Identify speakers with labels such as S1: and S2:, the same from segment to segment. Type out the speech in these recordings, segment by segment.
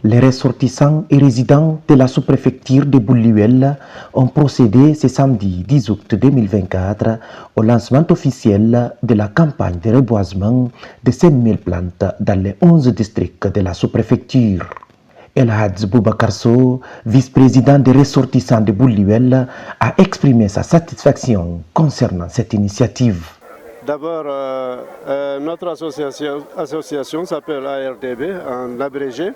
S1: Les ressortissants et résidents de la sous-préfecture de Boulluel ont procédé ce samedi 10 août 2024 au lancement officiel de la campagne de reboisement de 5000 plantes dans les 11 districts de la sous-préfecture. El Hadj Boubacar Sow, vice-président des ressortissants de Boulluel, a exprimé sa satisfaction concernant cette initiative.
S2: D'abord, notre association s'appelle ARDB, en abrégé,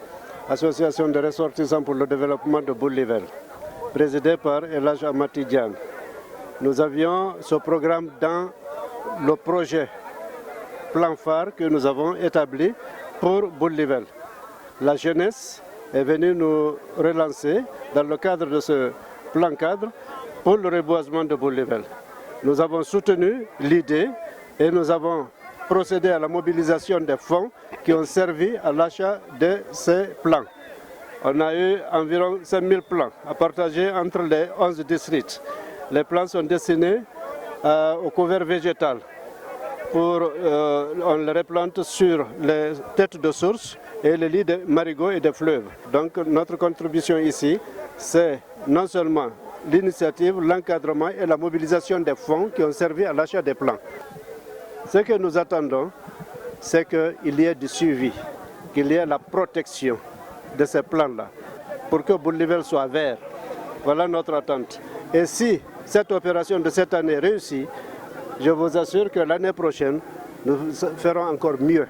S2: Association de ressortissants pour le développement de Boulluel, présidée par El Hadj Amati Diane. Nous avions ce programme dans le projet plan phare que nous avons établi pour Boulluel. La jeunesse est venue nous relancer dans le cadre de ce plan cadre pour le reboisement de Boulluel. Nous avons soutenu l'idée et nous avons procédé à la mobilisation des fonds qui ont servi à l'achat de ces plants. On a eu environ 5000 plants à partager entre les 11 districts. Les plants sont destinés au couvert végétal. On les replante sur les têtes de source et les lits de marigots et de fleuves. Donc notre contribution ici, c'est non seulement l'initiative, l'encadrement et la mobilisation des fonds qui ont servi à l'achat des plants. Ce que nous attendons, c'est qu'il y ait du suivi, qu'il y ait la protection de ces plants-là, pour que Boulluel soit vert. Voilà notre attente. Et si cette opération de cette année réussit, je vous assure que l'année prochaine, nous ferons encore mieux.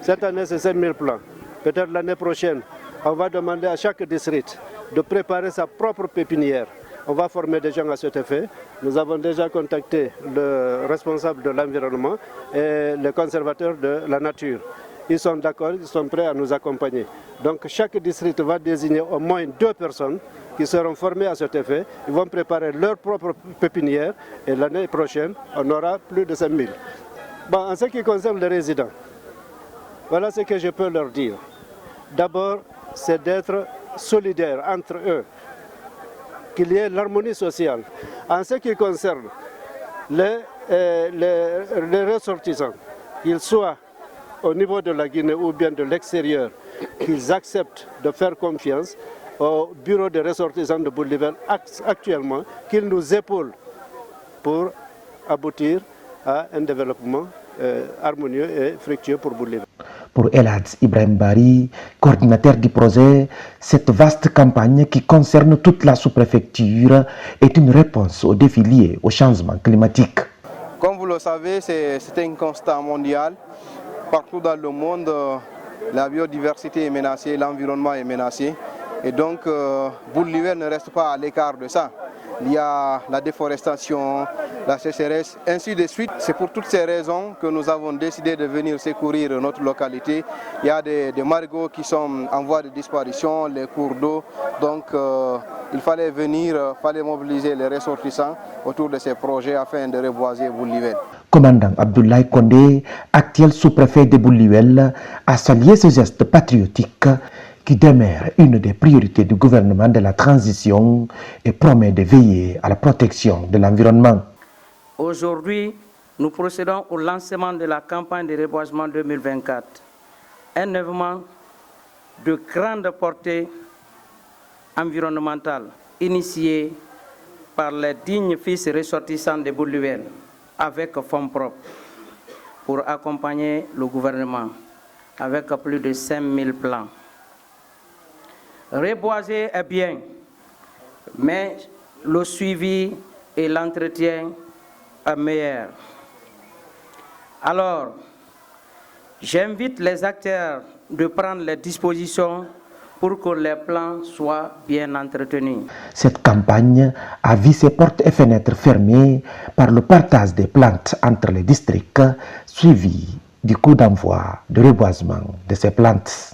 S2: Cette année, c'est 5000 plants. Peut-être l'année prochaine, on va demander à chaque district de préparer sa propre pépinière. On va former des gens à cet effet. Nous avons déjà contacté le responsable de l'environnement et le conservateur de la nature. Ils sont d'accord, ils sont prêts à nous accompagner. Donc chaque district va désigner au moins 2 personnes qui seront formées à cet effet. Ils vont préparer leur propre pépinière et l'année prochaine, on aura plus de 5000. Bon, en ce qui concerne les résidents, voilà ce que je peux leur dire. D'abord, c'est d'être solidaires entre eux, qu'il y ait l'harmonie sociale. En ce qui concerne les ressortissants, qu'ils soient au niveau de la Guinée ou bien de l'extérieur, qu'ils acceptent de faire confiance au bureau de ressortissants de Boulluel actuellement, qu'ils nous épaulent pour aboutir à un développement harmonieux et fructueux pour Boulluel.
S1: Pour El Hadj Ibrahim Bari, coordinateur du projet, cette vaste campagne qui concerne toute la sous-préfecture est une réponse aux défis liés au changement climatique.
S3: Comme vous le savez, c'est un constat mondial. Partout dans le monde, la biodiversité est menacée, l'environnement est menacé. Et donc, Boulluel ne reste pas à l'écart de ça. Il y a la déforestation, la sécheresse, ainsi de suite. C'est pour toutes ces raisons que nous avons décidé de venir secourir notre localité. Il y a des marigots qui sont en voie de disparition, les cours d'eau. Donc, il fallait venir, il fallait mobiliser les ressortissants autour de ces projets afin de reboiser Boulluel.
S1: Commandant Abdoulaye Condé, actuel sous-préfet de Boulluel, a salué ce geste patriotique qui demeure une des priorités du gouvernement de la transition et promet de veiller à la protection de l'environnement.
S4: Aujourd'hui, nous procédons au lancement de la campagne de reboisement 2024, un événement de grande portée environnementale initié par les dignes fils ressortissants de Boulluel avec fonds propres pour accompagner le gouvernement avec plus de 5000 plans. Reboiser est bien, mais le suivi et l'entretien est meilleur. Alors, j'invite les acteurs de prendre les dispositions pour que les plans soient bien entretenus.
S1: Cette campagne a vu ses portes et fenêtres fermées par le partage des plantes entre les districts, suivi du coup d'envoi de reboisement de ces plantes.